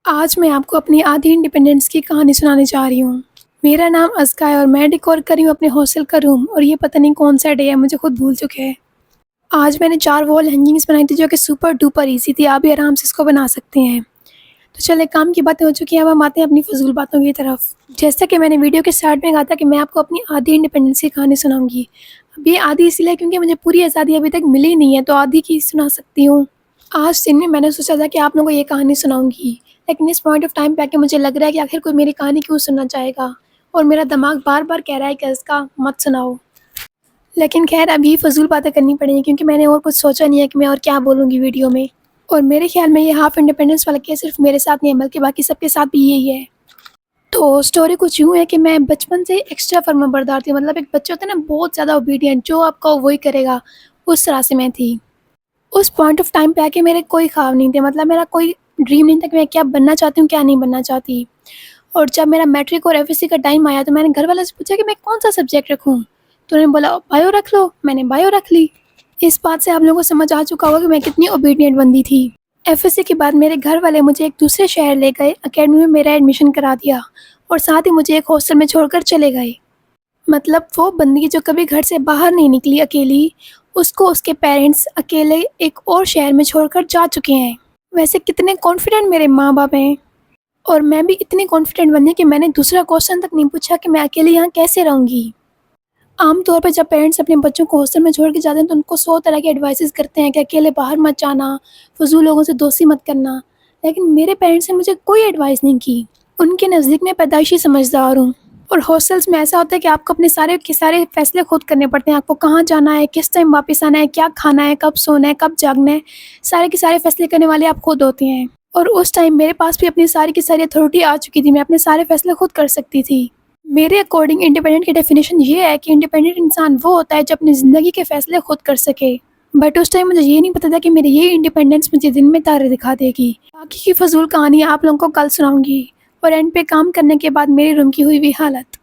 آج میں آپ کو اپنی آدھی انڈیپینڈنس کی کہانی سنانے جا رہی ہوں۔ میرا نام ازکا ہے اور میں ڈیکور کر رہی ہوں اپنے ہاسٹل کا روم، اور یہ پتہ نہیں کون سا ڈے ہے، مجھے خود بھول چکے ہیں۔ آج میں نے 4 وال ہینگنگس بنائی تھی جو کہ سپر ڈوپر ایزی تھی، آپ بھی آرام سے اس کو بنا سکتے ہیں۔ تو چلے، کام کی باتیں ہو چکی ہیں، اب ہم آتے ہیں اپنی فضول باتوں کی طرف۔ جیسا کہ میں نے ویڈیو کے اسٹارٹ میں کہا تھا کہ میں آپ کو اپنی آدھی انڈیپینڈنس کی کہانی سناؤں گی۔ اب یہ آدھی اس لیے کیونکہ مجھے پوری آزادی ابھی تک ملی نہیں ہے، تو آدھی کی سنا سکتی ہوں۔ آج دن میں نے سوچا تھا کہ آپ لوگوں کو یہ کہانی سناؤں گی، لیکن اس پوائنٹ آف ٹائم پہ آ کے مجھے لگ رہا ہے کہ آخر کوئی میری کہانی کیوں سننا چاہے گا، اور میرا دماغ بار بار کہہ رہا ہے کہ اس کا مت سناؤ۔ لیکن خیر، اب یہ فضول باتیں کرنی پڑیں گی کیونکہ میں نے اور کچھ سوچا نہیں ہے کہ میں اور کیا بولوں گی ویڈیو میں، اور میرے خیال میں یہ ہاف انڈیپینڈنس والا کیس صرف میرے ساتھ نہیں ہے بلکہ باقی سب کے ساتھ بھی یہی ہے۔ تو سٹوری کچھ یوں ہے کہ میں بچپن سے ایکسٹرا فرما بردار تھی، مطلب ایک بچہ ہوتا ہے نا بہت زیادہ اوبیڈینٹ، جو آپ کا وہی کرے گا، اس طرح سے میں تھی۔ اس پوائنٹ آف ٹائم پہ آ کے میرے کوئی خواب نہیں تھے، مطلب میرا کوئی ڈریم نہیں تھا کہ میں کیا بننا چاہتی ہوں کیا نہیں بننا چاہتی۔ اور جب میرا میٹرک اور ایف ایس سی کا ٹائم آیا تو میں نے گھر والوں سے پوچھا کہ میں کون سا سبجیکٹ رکھوں، تو انہوں نے بولا بایو رکھ لو، میں نے بایو رکھ لی۔ اس بات سے آپ لوگوں کو سمجھ آ چکا ہوگا کہ میں کتنی اوبیڈینٹ بندی تھی۔ ایف ایس سی کے بعد میرے گھر والے مجھے ایک دوسرے شہر لے گئے، اکیڈمی میں میرا ایڈمیشن کرا دیا، اور ساتھ ہی مجھے ایک ہاسٹل میں چھوڑ کر چلے گئے۔ مطلب وہ بندی جو کبھی گھر سے باہر نہیں نکلی اکیلی، اس کو اس کے پیرنٹس اکیلے ایک اور شہر میں چھوڑ کر جا چکے ہیں۔ ویسے کتنے کانفیڈنٹ میرے ماں باپ ہیں، اور میں بھی اتنی کانفیڈنٹ بندی کہ میں نے دوسرا کوسچن تک نہیں پوچھا کہ میں اکیلے یہاں کیسے رہوں گی۔ عام طور پہ جب پیرنٹس اپنے بچوں کو ہاسٹل میں چھوڑ کے جاتے ہیں تو ان کو 100 طرح کے ایڈوائسز کرتے ہیں کہ اکیلے باہر مت جانا، فضول لوگوں سے دوستی مت کرنا، لیکن میرے پیرنٹس نے مجھے کوئی ایڈوائس نہیں کی۔ ان کے نزدیک میں پیدائشی سمجھدار ہوں، اور ہاسٹلس میں ایسا ہوتا ہے کہ آپ کو اپنے سارے کے سارے فیصلے خود کرنے پڑتے ہیں۔ آپ کو کہاں جانا ہے، کس ٹائم واپس آنا ہے، کیا کھانا ہے، کب سونا ہے، کب جاگنا ہے، سارے کے سارے فیصلے کرنے والے آپ خود ہوتے ہیں۔ اور اس ٹائم میرے پاس بھی اپنی ساری کی ساری اتھارٹی آ چکی تھی، میں اپنے سارے فیصلے خود کر سکتی تھی۔ میرے اکارڈنگ انڈیپینڈنٹ کی ڈیفینیشن یہ ہے کہ انڈیپینڈنٹ انسان وہ ہوتا ہے جو اپنی زندگی کے فیصلے خود کر سکے۔ بٹ اس ٹائم مجھے یہ نہیں پتا تھا کہ میری یہ انڈیپینڈنس مجھے دن میں تارے دکھا دے گی۔ باقی کی فضول کہانی آپ لوگوں کو کل سناؤں گی، اور اینڈ پہ کام کرنے کے بعد میرے روم کی ہوئی حالت۔